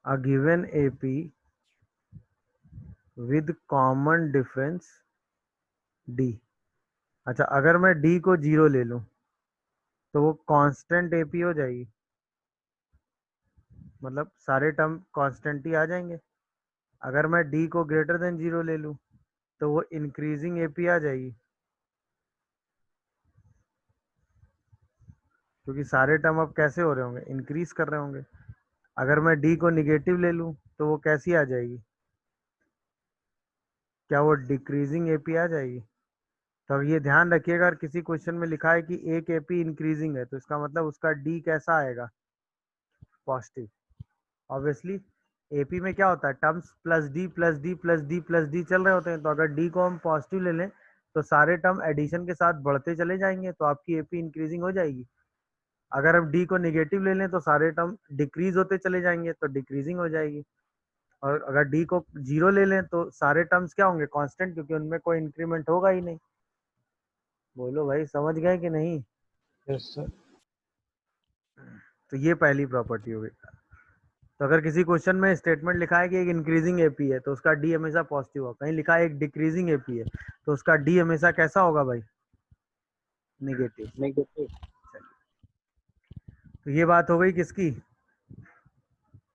a given AP with common difference D। अच्छा, अगर मैं D को 0 ले लूं तो वो कांस्टेंट AP हो जाएगी, मतलब सारे टर्म कांस्टेंट ही आ जाएंगे। अगर मैं D को ग्रेटर देन 0 ले लूं तो वो इंक्रीजिंग AP आ जाएगी, क्योंकि सारे टर्म अब कैसे हो रहे होंगे, इंक्रीज कर रहे होंगे। अगर मैं D को निगेटिव ले लूं तो वो कैसी आ जाएगी, क्या वो डिक्रीजिंग AP आ जाएगी। तो अब ये ध्यान रखिएगा, अगर किसी क्वेश्चन में लिखा है कि एक AP इंक्रीजिंग है तो इसका मतलब उसका D कैसा आएगा, पॉजिटिव। ऑब्वियसली एपी में क्या होता है, terms plus D plus D plus D plus D चल रहे होते हैं, तो अगर डी को हम पॉजिटिव ले लें तो सारे टर्म एडिशन के साथ बढ़ते चले जाएंगे, तो आपकी एपी इंक्रीजिंग हो जाएगी। अगर हम डी को निगेटिव ले लें तो सारे टर्म डिक्रीज होते चले जाएंगे, तो डिक्रीजिंग हो जाएगी। और अगर डी को 0 ले लें तो सारे टर्म्स क्या होंगे, कांस्टेंट, क्योंकि उनमें कोई इंक्रीमेंट होगा ही नहीं। बोलो भाई, समझ गए कि नहीं। Yes sir. तो ये पहली प्रॉपर्टी हो गई। तो अगर किसी क्वेश्चन में स्टेटमेंट लिखा है कि एक इंक्रीजिंग एपी है तो उसका डी हमेशा पॉजिटिव होगा, कहीं लिखा है एक डिक्रीजिंग एपी है तो उसका डी हमेशा कैसा होगा भाई, नेगेटिव। नेगेटिव। तो ये बात हो गई किसकी,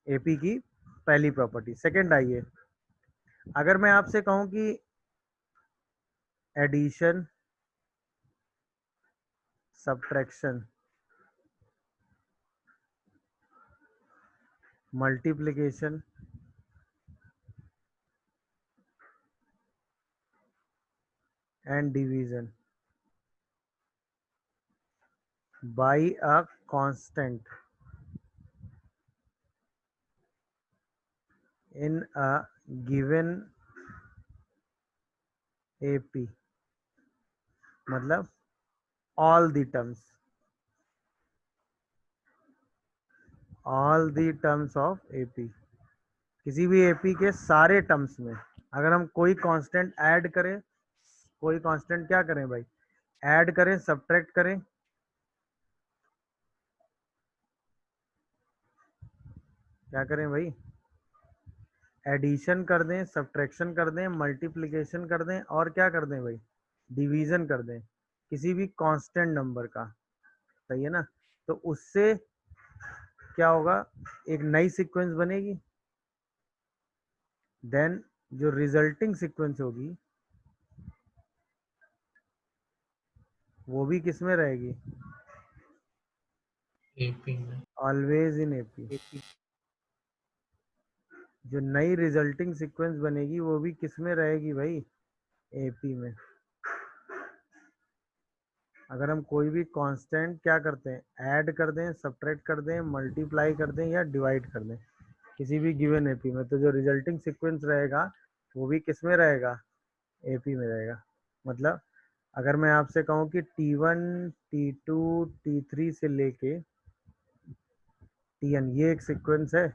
एपी की पहली प्रॉपर्टी। सेकंड आइए, अगर मैं आपसे कहूं कि addition, subtraction, multiplication and division by a constant in a given AP, मतलब all the terms of AP, किसी भी AP के सारे टर्म्स में अगर हम कोई कांस्टेंट ऐड करें, कोई कांस्टेंट क्या करें भाई, ऐड करें, सब्ट्रैक्ट करें, क्या करें भाई, एडिशन कर दें, सब्ट्रैक्शन कर दें, मल्टीप्लिकेशन कर दें, और क्या कर दें भाई, डिवीजन कर दें किसी भी कांस्टेंट नंबर का, सही है ना। तो उससे क्या होगा, एक नई सीक्वेंस बनेगी, देन जो रिजल्टिंग सीक्वेंस होगी वो भी किस में रहेगी, एपी में। Always in AP. एपी। जो नई रिजल्टिंग सीक्वेंस बनेगी वो भी किस में रहेगी भाई, एपी में। अगर हम कोई भी कांस्टेंट क्या करते हैं, ऐड कर दें, सब्ट्रैक्ट कर दें, मल्टीप्लाई कर दें या डिवाइड कर दें किसी भी गिवन एपी में, तो जो रिजल्टिंग सीक्वेंस रहेगा वो भी किस में रहेगा, एपी में रहेगा। मतलब अगर मैं आपसे कहूँ कि T1 T2 T3 से लेके Tn, ये एक सीक्वेंस है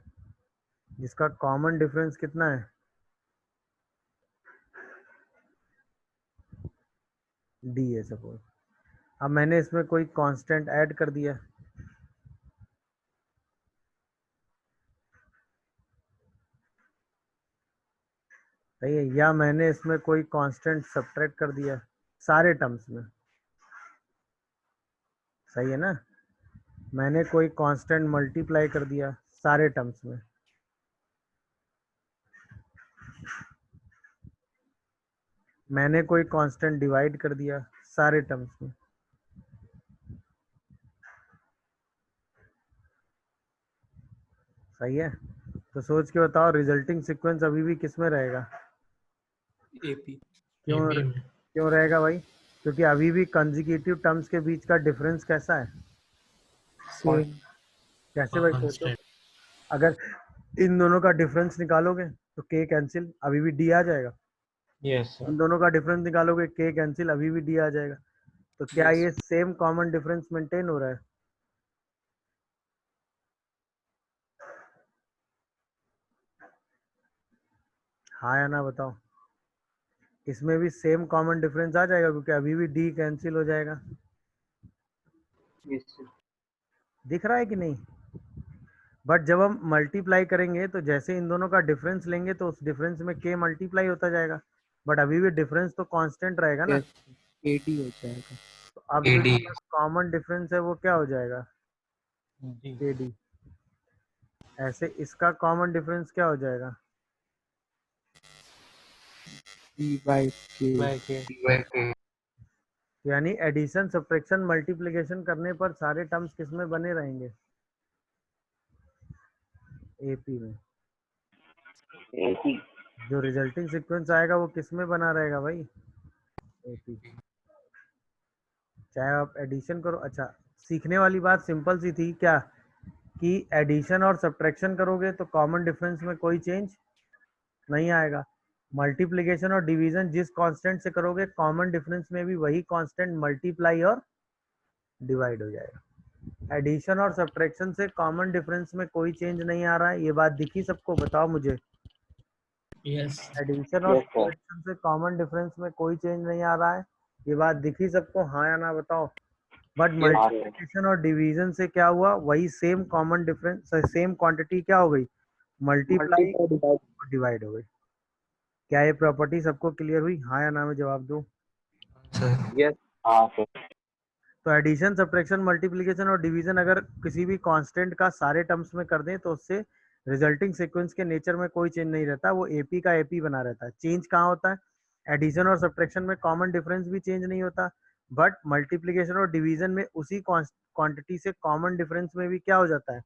जिसका कॉमन डिफरेंस कितना है, डी है सपोज। अब मैंने इसमें कोई कांस्टेंट ऐड कर दिया, सही है, या मैंने इसमें कोई कांस्टेंट सब्ट्रैक्ट कर दिया सारे टर्म्स में, सही है ना। मैंने कोई कांस्टेंट मल्टीप्लाई कर दिया सारे टर्म्स में, मैंने कोई कांस्टेंट डिवाइड कर दिया सारे टर्म्स में, सही है। तो सोच के बताओ, रिजल्टिंग सीक्वेंस अभी भी किस में रहेगा, एपी। क्यों एपी में। क्यों रहेगा भाई, क्योंकि अभी भी कंसेक्यूटिव टर्म्स के बीच का डिफरेंस कैसा है, सेम। कैसे भाई सोचो, कांस्टेंट। अगर इन दोनों का डिफरेंस निकालोगे तो के कैंसिल, अभी भी डी आ जाएगा। Yes sir. इन दोनों का डिफरेंस निकालोगे, के कैंसिल, अभी भी डी आ जाएगा। तो क्या यस। ये सेम कॉमन डिफरेंस मेंटेन हो रहा है, हाँ या ना बताओ। इसमें भी सेम कॉमन डिफरेंस आ जाएगा क्योंकि अभी भी डी कैंसिल हो जाएगा, यस सर। दिख रहा है कि नहीं। बट जब हम मल्टीप्लाई करेंगे तो जैसे इन दोनों का डिफरेंस लेंगे तो उस डिफरेंस में k मल्टीप्लाई होता जाएगा, बट अभी भी डिफरेंस तो कांस्टेंट रहेगा ना। यस एडी हो जाएगा। तो अब जो AD कॉमन डिफरेंस है वो क्या हो जाएगा, D kd। ऐसे इसका कॉमन डिफरेंस क्या हो जाएगा, डी बाई के। by K. यानी एडिशन सब्ट्रैक्शन मल्टीप्लिकेशन करने पर सारे टर्म्स किस में बने रहेंगे, एपी में। जो रिजल्टिंग सीक्वेंस आएगा वो किस में बना रहेगा भाई, एपी। चाहे आप एडिशन करो। अच्छा, सीखने वाली बात सिंपल सी थी क्या, कि एडिशन और सब्ट्रैक्शन करोगे तो कॉमन डिफरेंस में कोई चेंज नहीं आएगा। मल्टीप्लिकेशन और डिवीजन जिस कांस्टेंट से करोगे कॉमन डिफरेंस में भी वही कांस्टेंट मल्टीप्लाई और डिवाइड हो जाएगा। एडिशन और सब्ट्रैक्शन से कॉमन डिफरेंस में कोई चेंज नहीं आ रहा है, ये बात दिखी सबको, बताओ मुझे। Yes. एडिशन और सब्ट्रैक्शन से कॉमन डिफरेंस में कोई चेंज नहीं आ रहा है, ये बात दिखी सबको, हाँ या ना बताओ। बट मल्टीप्लिकेशन और डिवीजन से क्या हुआ, वही same common difference, same quantity क्या हो गई, मल्टीप्लाई और डिवाइड हो गई। क्या ये प्रॉपर्टी सबको क्लियर हुई, हाँ या ना में जवाब दो। Sir. तो एडिशन सब्ट्रैक्शन मल्टीप्लिकेशन और डिवीजन अगर किसी भी कांस्टेंट का सारे टर्म्स में कर दें तो उससे रिजल्टिंग सीक्वेंस के नेचर में कोई चेंज नहीं रहता, वो एपी का एपी बना रहता है। चेंज कहाँ होता है, एडिशन और सब्ट्रैक्शन में कॉमन डिफरेंस भी चेंज नहीं होता, बट मल्टीप्लिकेशन और डिवीजन में उसी क्वांटिटी से कॉमन डिफरेंस में भी क्या हो जाता है,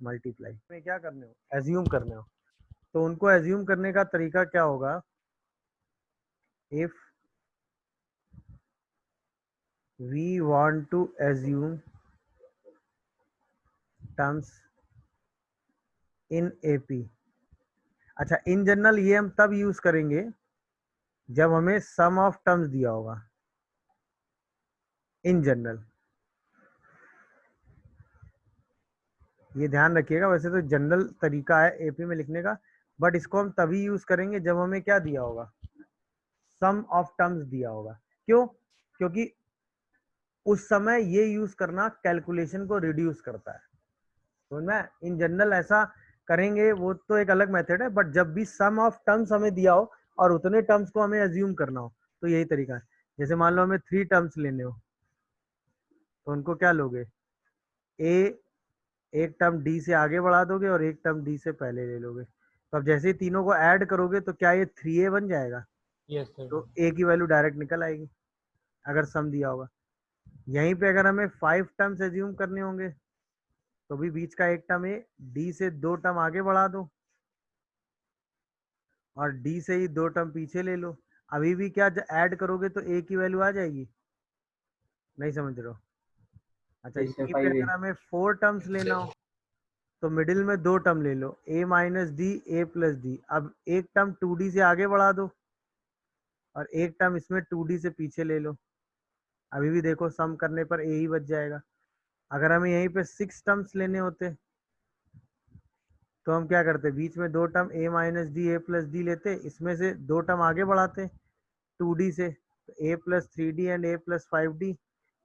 मल्टीप्लाई में क्या करने हो, एज्यूम करने हो। तो उनको एज्यूम करने का तरीका क्या होगा, if we want to assume terms in AP. अच्छा, इन जनरल ये हम तब यूज करेंगे जब हमें सम ऑफ टर्म्स दिया होगा, इन जनरल। ये ध्यान रखिएगा, वैसे तो जनरल तरीका है एपी में लिखने का, बट इसको हम तभी यूज करेंगे जब हमें क्या दिया होगा, सम ऑफ टर्म्स दिया होगा। क्यों, क्योंकि उस समय ये यूज करना कैलकुलेशन को रिड्यूस करता है। तो मैं इन जनरल ऐसा करेंगे, वो तो एक अलग मेथड है, बट जब भी सम ऑफ टर्म्स हमें दिया हो और उतने टर्म्स को हमें एज्यूम करना हो तो यही तरीका है। जैसे मान लो हमें 3 टर्म्स लेने हो तो उनको क्या लोगे, ए, एक टर्म डी से आगे बढ़ा दोगे और एक टर्म डी से पहले ले लोगे। तो अब जैसे ही तीनों को ऐड करोगे तो क्या ये 3a बन जाएगा, Yes, sir. तो ए की वैल्यू डायरेक्ट निकल आएगी अगर सम दिया होगा। यहीं पे अगर हमें 5 टर्म्स एज्यूम करने होंगे तो भी बीच का एक टर्म ए, डी से 2 टर्म आगे बढ़ा दो और डी से ही 2 टर्म पीछे ले लो। अभी भी क्या ऐड करोगे तो ए की वैल्यू आ जाएगी, नहीं समझ रहे हो। अच्छा, यहीं पे अगर हमें 4 टर्म्स लेना हो तो मिडिल में 2 टर्म ले लो, ए माइनस डी, ए प्लस डी। अब एक टर्म 2d से आगे बढ़ा दो और एक टर्म इसमें 2d से पीछे ले लो। अभी भी देखो सम करने पर ए ही बच जाएगा। अगर हमें यहीं पे 6 टर्म्स लेने होते तो हम क्या करते, बीच में 2 टर्म ए माइनस डी, ए प्लस डी लेते, इसमें से 2 टर्म आगे बढ़ाते 2d से, तो a plus 3d and a plus 5d।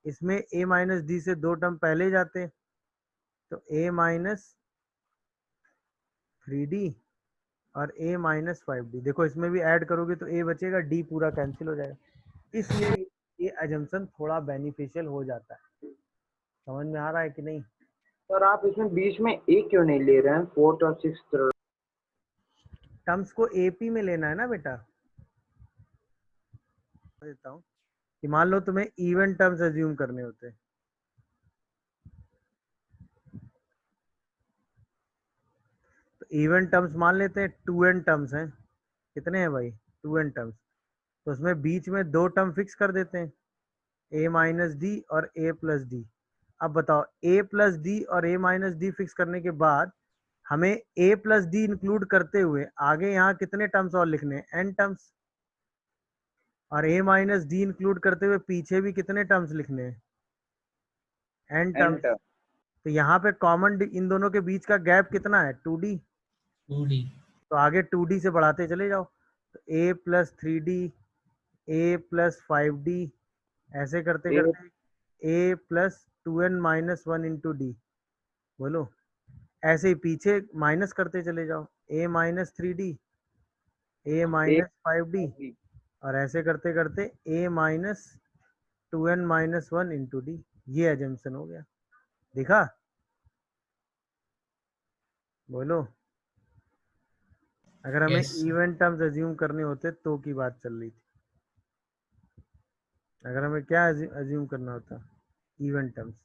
इसमें ए माइनस डी से 2 टर्म पहले जाते तो ए माइनस 3d और a माइनस 5d। देखो इसमें भी ऐड करोगे तो a बचेगा, d पूरा कैंसिल हो जाएगा। इसलिए ये अजम्पशन थोड़ा बेनिफिशियल हो जाता है। समझ में आ रहा है कि नहीं। सर आप इसमें बीच में एक क्यों नहीं ले रहे हैं, 4th और 6th? टर्म्स को एपी में लेना है ना बेटा। देता हूँ कि मान लो तुम्हें इवन टर्म्स एज्यूम करने होते हैं, तो इवन टर्म्स मान लेते हैं 2n टर्म्स हैं। कितने हैं भाई, 2n टर्म्स। तो उसमें बीच में 2 टर्म फिक्स कर देते हैं, a माइनस डी और a प्लस डी। अब बताओ a प्लस डी और a माइनस डी फिक्स करने के बाद हमें a प्लस डी इंक्लूड करते हुए आगे यहाँ कितने टर्म्स और लिखने हैं, n टर्म्स। और a माइनस डी इंक्लूड करते हुए पीछे भी कितने टर्म्स लिखने हैं, n टर्म्स। तो यहाँ पे कॉमन इन दोनों के बीच का गैप कितना है, 2d। 2D. तो आगे 2d से बढ़ाते चले जाओ, तो a plus 3d, a plus 5d, ऐसे करते करते a plus 2n minus 1 into D. बोलो ऐसे ही पीछे माइनस करते चले जाओ, a minus 3d, a minus 5d, और ऐसे करते करते a minus 2n minus 1 into D. ये एजम्पशन हो गया, दिखा? बोलो। अगर हमें Yes, sir. Even terms assume करने होते तो की बात चल रही थी। अगर हमें क्या अज्यूम करना होता? Even terms.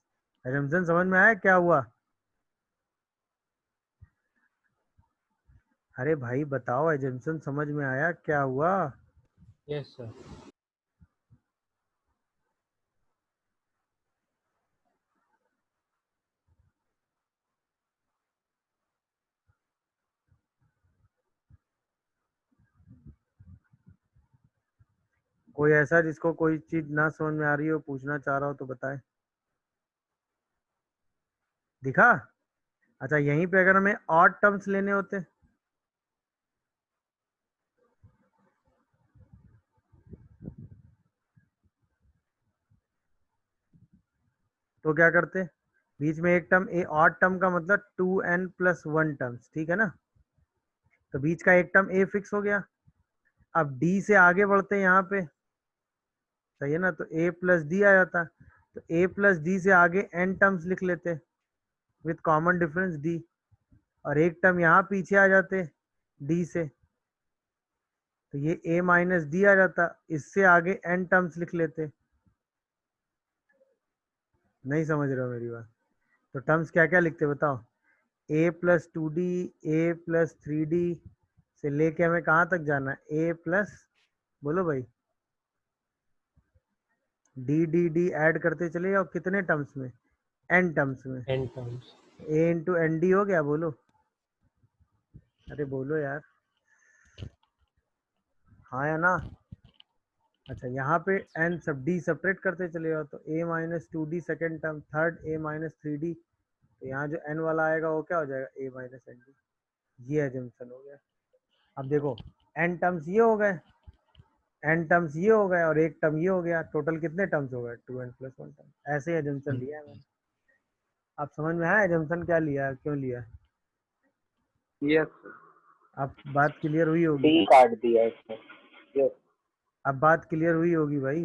एजम्पशन समझ में आया क्या हुआ? अरे भाई बताओ, एजम्पशन समझ में आया क्या हुआ? Yes, sir. कोई ऐसा जिसको कोई चीज ना समझ में आ रही हो, पूछना चाह रहा हो तो बताए। दिखा? अच्छा, यहीं पे अगर हमें ऑड टर्म्स लेने होते तो क्या करते? बीच में एक टर्म, ए ऑड टर्म का मतलब 2n प्लस 1 टर्म्स, ठीक है ना? तो बीच का एक टर्म ए फिक्स हो गया। अब डी से आगे बढ़ते हैं यहाँ पे, सही है ना? तो ए प्लस डी आ जाता। तो ए प्लस डी से आगे एन टर्म्स लिख लेते विथ कॉमन डिफरेंस डी, और एक टर्म यहाँ पीछे आ जाते डी से, तो ये a माइनस डी आ जाता। इससे आगे n टर्म्स लिख लेते। नहीं समझ रहे हो मेरी बात? तो टर्म्स क्या क्या लिखते बताओ? a plus 2d, a plus 3d से लेके हमें कहाँ तक जाना है? a प्लस, बोलो भाई, डी डी डी ऐड करते चले जाओ। कितने टर्म्स में? n टर्म्स में। 10 terms. a into n d हो गया, बोलो। अरे बोलो यार, हाँ या ना? अच्छा, यहाँ पे n सब d सेपरेट करते चले जाओ, तो a minus 2d second term, third a minus 3d, तो यहाँ जो n वाला आएगा वो क्या हो जाएगा? a minus n d. ये एजम्पशन हो गया। अब देखो, n टर्म्स ये हो गए, n टर्म्स ये हो गए, और एक टर्म ये हो गया। टोटल कितने टर्म्स हो गए? 2n plus 1 term. ऐसे ही एजम्पशन लिया है मैंने। आप समझ में आया एजम्पशन क्या लिया है, क्यों लिया है? यस अब बात क्लियर हुई होगी। डी काट दिया इसमें। यस अब बात क्लियर हुई होगी भाई।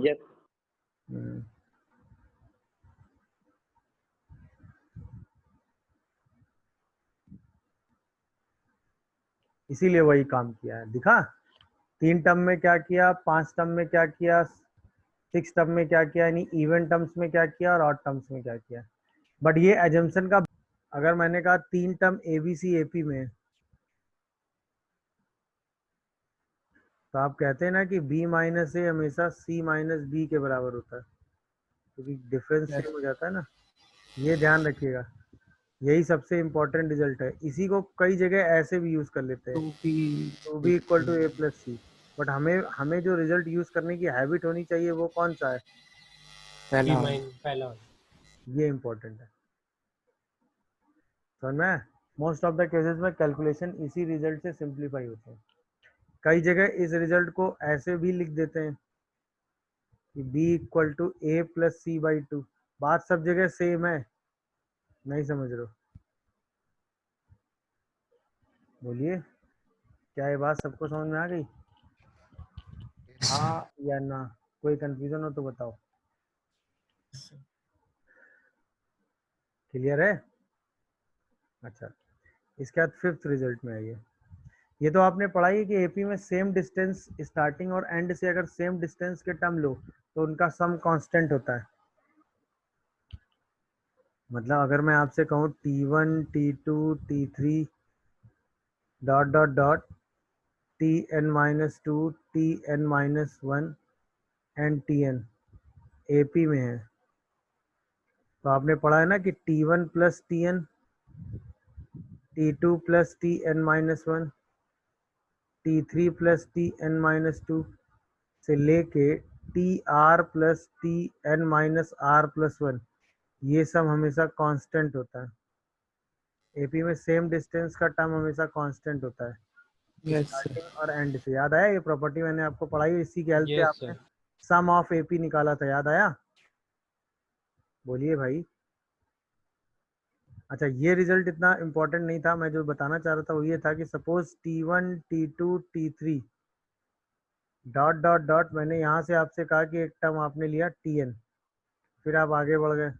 यस हम्म। इसीलिए वही काम किया है, दिखा? 3 टर्म में क्या किया, 5 टर्म में क्या किया, 6 टर्म में क्या किया, यानी इवन टर्म्स में क्या किया और ऑड टर्म्स में क्या किया। बट ये एजम्पशन का, अगर मैंने कहा 3 टर्म एबीसी एपी में, तो आप कहते हैं ना कि b माइनस ए हमेशा c माइनस बी के बराबर होता है, क्योंकि डिफरेंस Yes. सेम हो जाता है ना। ये ध्यान रखिएगा, यही सबसे इम्पोर्टेंट रिजल्ट है। इसी को कई जगह ऐसे भी यूज कर लेते हैं, 2p. Two b equal to a plus c. But हमें हमें जो रिजल्ट यूज करने की हैबिट होनी चाहिए वो कौन सा है? P minus पहला. ये इम्पोर्टेंट है, समझ में? मोस्ट ऑफ द केसेस में कैलकुलेशन इसी रिजल्ट से सिंप्लीफाई होते हैं। कई जगह इस रिजल्ट को ऐसे भी लिख देते हैं कि b equal to a plus c by 2। बात सब जगह सेम है, नहीं समझ रहे हो? बोलिए, क्या ये बात सबको समझ में आ गई? हाँ या ना? कोई कंफ्यूजन हो तो बताओ। क्लियर है? अच्छा, इसके बाद फिफ्थ रिजल्ट में आइए। ये तो आपने पढ़ा ही कि एपी में सेम डिस्टेंस स्टार्टिंग और एंड से अगर सेम डिस्टेंस के टर्म लो तो उनका सम कांस्टेंट होता है। मतलब अगर मैं आपसे कहूँ T1 T2 T3 dot dot dot Tn minus 2 Tn minus 1 and Tn AP में है, तो आपने पढ़ा है ना कि T1 plus Tn, T2 plus Tn minus 1, T3 plus Tn minus 2 से लेके Tr plus Tn minus R plus 1, ये सब हमेशा कांस्टेंट होता है। एपी में सेम डिस्टेंस का टर्म हमेशा कांस्टेंट होता है Yes, sir. स्टार्टिंग और एंड से। याद आया? ये प्रॉपर्टी मैंने आपको पढ़ाई, इसी के हेल्प से Yes, आपने sir. सम ऑफ एपी निकाला था, याद आया? बोलिए भाई। अच्छा, ये रिजल्ट इतना इम्पोर्टेंट नहीं था, मैं जो बताना चाह रहा था वो ये था कि suppose T1 T2 T3 dot dot dot, मैंने यहाँ से आपसे कहा कि एक टर्म आपने लिया Tn, फिर आप आगे बढ़ गए,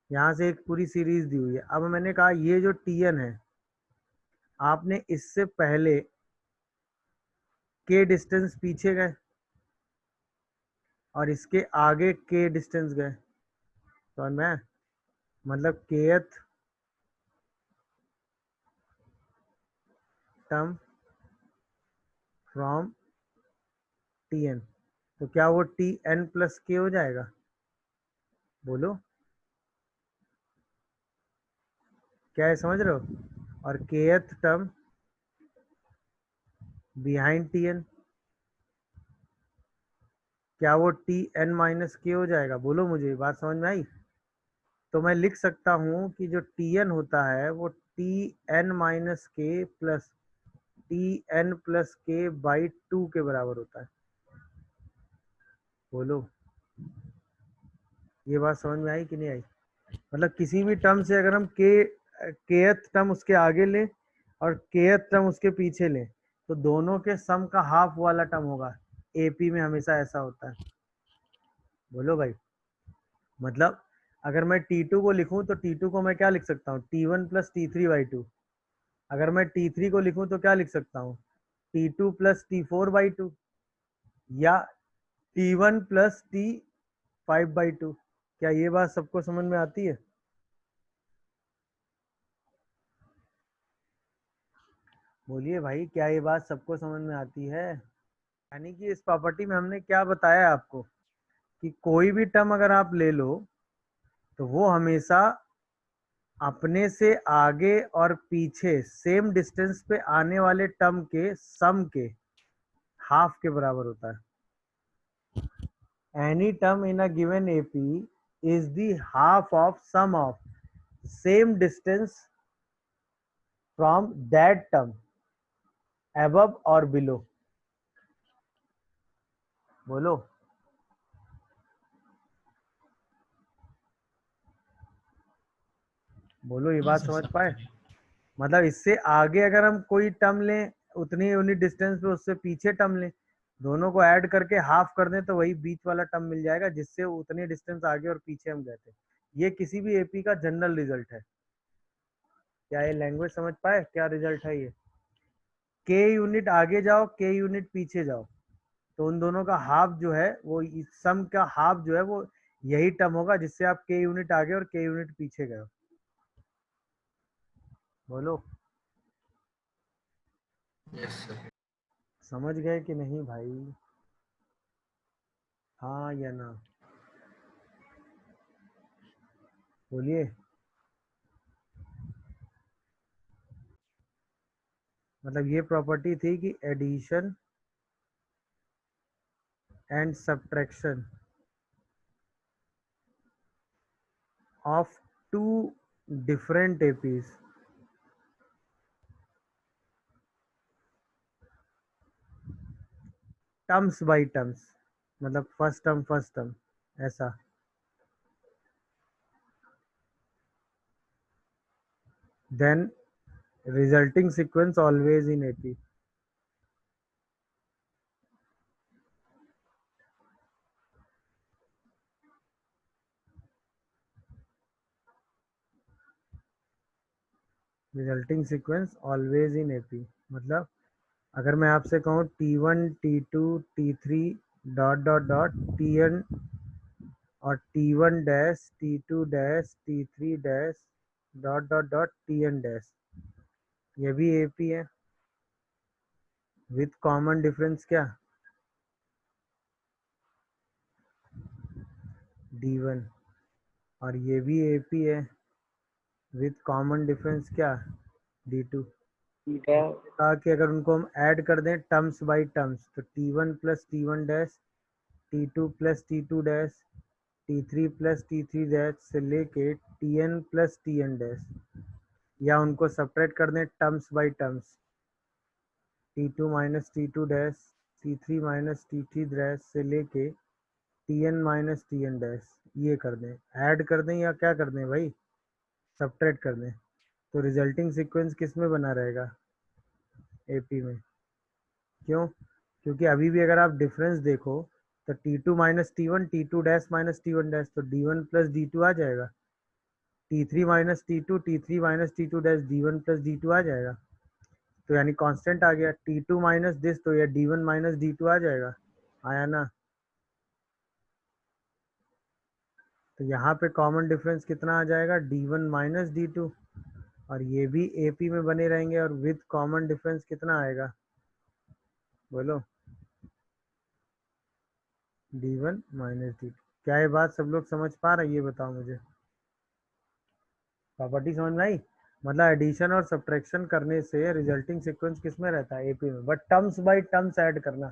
यहाँ से एक पूरी सीरीज दी हुई है। अब मैंने कहा ये जो Tn है, आपने इससे पहले के डिस्टेंस पीछे गए और इसके आगे के डिस्टेंस गए, तो मैं मतलब kth टर्म फ्रॉम Tn, तो क्या वो Tn प्लस के हो जाएगा? बोलो क्या है, समझ रहे हो? और kth टर्म बिहाइंड Tn, क्या वो Tn माइनस के हो जाएगा? बोलो मुझे, बात समझ में आई? तो मैं लिख सकता हूँ कि जो Tn होता है वो Tn माइनस के प्लस Tn प्लस के बाई 2 के बराबर होता है। बोलो ये बात समझ में आई कि नहीं आई? मतलब किसी भी टर्म से अगर हम kth टर्म उसके आगे लें और kth टर्म उसके पीछे लें, तो दोनों के सम का हाफ वाला टर्म होगा। एपी में हमेशा ऐसा होता है। बोलो भाई, मतलब अगर मैं T2 को लिखूं तो T2 को मैं क्या लिख सकता हूँ? T1 plus T3/2। अगर मैं T3 को लिखूं तो क्या लिख सकता हूँ? T2 प्लस T4/2 या T1 प्लस T5/2। क्या ये बात सबको समझ में आती है? बोलिए भाई, क्या ये बात सबको समझ में आती है? यानी कि इस प्रॉपर्टी में हमने क्या बताया आपको कि कोई भी टर्म अगर आप ले लो तो वो हमेशा अपने से आगे और पीछे सेम डिस्टेंस पे आने वाले टर्म के सम के हाफ के बराबर होता है। Any term in a given AP is the half of sum of same distance from that term above और below। बोलो बोलो, ये हाँ बात सर समझ समझ पाए? गए। मतलब इससे आगे अगर हम कोई टर्म लें उतनी यूनिट डिस्टेंस पे, उससे पीछे टर्म लें, दोनों को ऐड करके हाफ कर दें तो वही बीच वाला टर्म मिल जाएगा जिससे उतनी डिस्टेंस आगे और पीछे हम गए थे। ये किसी भी एपी का जनरल रिजल्ट है। क्या ये लैंग्वेज समझ पाए? क्या रिजल्ट है ये? के यूनिट आगे जाओ, के यूनिट पीछे जाओ, तो उन दोनों का हाफ जो है वो सम का हाफ जो है वो यही टर्म होगा जिससे आप के यूनिट आगे और के यूनिट पीछे गए हो। बोलो यस सर। समझ गए कि नहीं भाई? हाँ या ना? बोलिए। मतलब ये प्रॉपर्टी थी कि addition and subtraction of two different APs terms by terms, मतलब फर्स्ट टर्म ऐसा, then resulting sequence always in AP. Resulting sequence always in AP मतलब अगर मैं आपसे कहूँ T1 T2 T3 dot dot dot Tn और T1 dash T2 dash T3 dash dot dot dot Tn dash, ये भी AP है विथ कॉमन डिफरेंस क्या? D1। और ये भी एपी है विथ कॉमन डिफरेंस क्या? D2। ठीक है। कहा कि अगर उनको हम ऐड कर दें टर्म्स बाय टर्म्स तो T1 plus T1 dash T2 plus T2 dash T3 plus T3 dash से लेके Tn प्लस Tn डैश, या उनको सपरेट कर दें terms by terms T2 minus T2 dash T3 minus T3 dash से लेके Tn minus Tn dash, ये कर दें, ऐड कर दें या क्या कर दें भाई? सब्ट्रैक्ट कर दें तो रिजल्टिंग सीक्वेंस किस में बना रहेगा, एपी में। क्यों? क्योंकि अभी भी अगर आप डिफरेंस देखो तो T2 minus T1, T2 dash minus T1 dash, तो D1 प्लस D2 आ जाएगा। T3 minus T2, T3 minus T2 dash, D1 plus D2 आ जाएगा। तो यानी कांस्टेंट आ गया। T2 माइनस दिस, तो यह D1 माइनस D2 आ जाएगा, आया ना। तो यहाँ पे कॉमन डिफरेंस कितना आ जाएगा, D1 माइनस D2, और ये भी AP में बने रहेंगे, और विद कॉमन डिफरेंस कितना आएगा, बोलो, D1 माइनस D2। क्या ये बात सब लोग समझ पा रहे हैं, ये बताओ मुझे। प्रॉपर्टी समझ में आई? मतलब एडिशन और सब्ट्रैक्शन करने से रिजल्टिंग सीक्वेंस किस में रहता है, एपी में, but terms by terms add करना।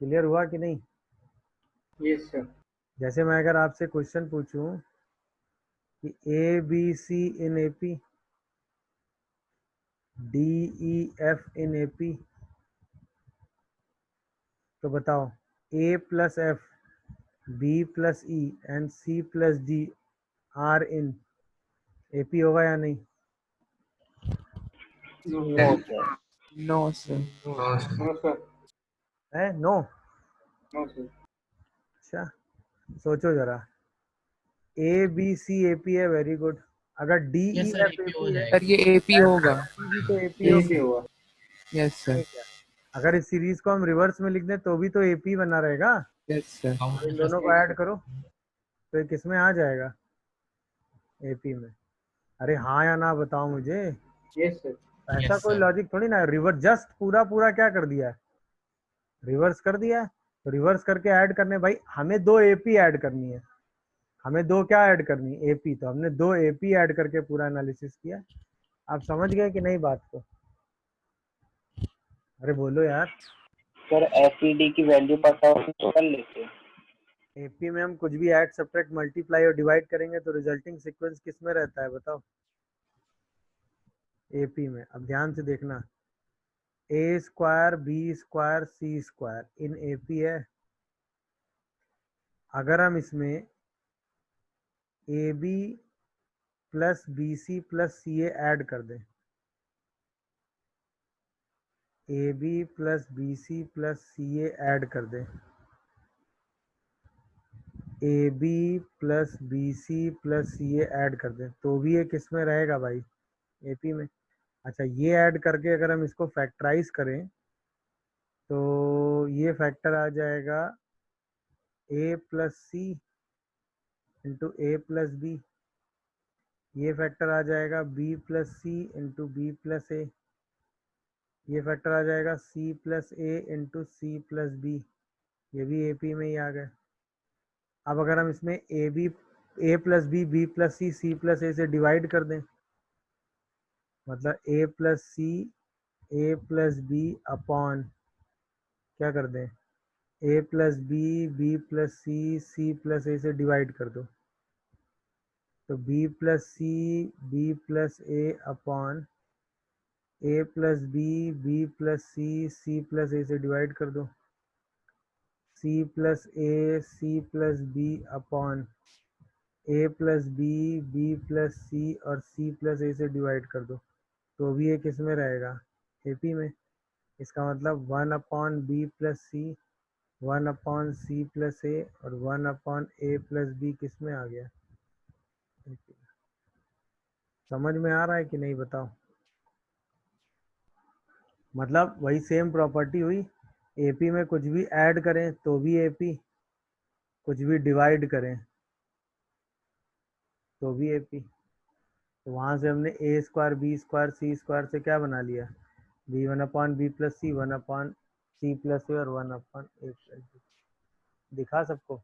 क्लियर हुआ कि नहीं? Yes sir. जैसे मैं अगर आपसे क्वेश्चन पूछूं कि A B C in AP, D E F in AP, तो बताओ A plus F, B plus E and C plus D are in AP होगा या नहीं? No sir. No sir. No sir. है नो? No sir. अच्छा सोचो जरा, A B C AP है, वेरी गुड। अगर डी ई एफ एपी है, सर ये एपी होगा। भी तो एपी ये होगी। भी हुआ। Yes sir. नहीं क्या? अगर इस सीरीज को हम रिवर्स में लिख दें तो भी तो एपी बना रहेगा। Yes sir. इन दोनों को ऐड करो तो ये किस में आ जाएगा, एपी में। अरे हाँ या ना बताओ मुझे। Yes sir. ऐसा कोई लॉजिक थोड़ी ना, रिवर्स जस्ट पूरा पूरा क्या कर दिया है, रिवर्स कर दिया है। तो रिवर्स करके ऐड करने, भाई हमें दो एपी ऐड करनी है, हमें दो क्या ऐड करनी है, एपी। तो हमने दो एपी ऐड करके पूरा एनालिसिस किया। आप समझ गए कि नहीं बात को? अरे बोलो यार। सर एफईडी की वैल्यू पता हो तो कर लेते हैं। एपी में हम कुछ भी ऐड सब्ट्रैक्ट मल्टीप्लाई और डिवाइड करेंगे तो रिजल्टिंग सीक्वेंस किस में रहता है, बताओ, एपी में। अब ध्यान से देखना, a square b square c square in AP है। अगर हम इसमें a b plus b c plus c a add कर दें, a b plus b c plus c a add कर दें, a b plus b c plus c a add कर दें, तो भी ये किस में रहेगा भाई, एपी में। अच्छा ये ऐड करके अगर हम इसको फैक्टराइज करें तो ये फैक्टर आ जाएगा ए प्लस सी इंटू ए प्लस बी, ये फैक्टर आ जाएगा बी प्लस सी इंटू बी प्लस ए, ये फैक्टर आ जाएगा सी प्लस ए इंटू सी प्लस बी, ये भी एपी में ही आ गए। अब अगर हम इसमें a plus b plus c plus a से डिवाइड कर दें, मतलब a plus c a plus b upon क्या कर दें, a plus b plus c plus a से डिवाइड कर दो, तो b plus c b plus a upon a plus b plus c plus a से डिवाइड कर दो, c plus c plus b upon a plus b plus c और c plus a से divide कर दो, तो भी ये किस में रहेगा, एपी में। इसका मतलब 1 अपॉन बी प्लस सी, 1 अपॉन सी प्लस ए और 1 अपॉन ए प्लस बी किस में आ गया, AP। समझ में आ रहा है कि नहीं बताओ? मतलब वही सेम प्रॉपर्टी हुई, एपी में कुछ भी ऐड करें तो भी एपी, कुछ भी डिवाइड करें तो भी एपी। तो वहाँ से हमने ए square b square c square से क्या बना लिया, बी 1 अपॉन बी प्लस सी, 1 अपॉन सी प्लस ए और 1 अपॉन ए प्लस बी। दिखा सबको?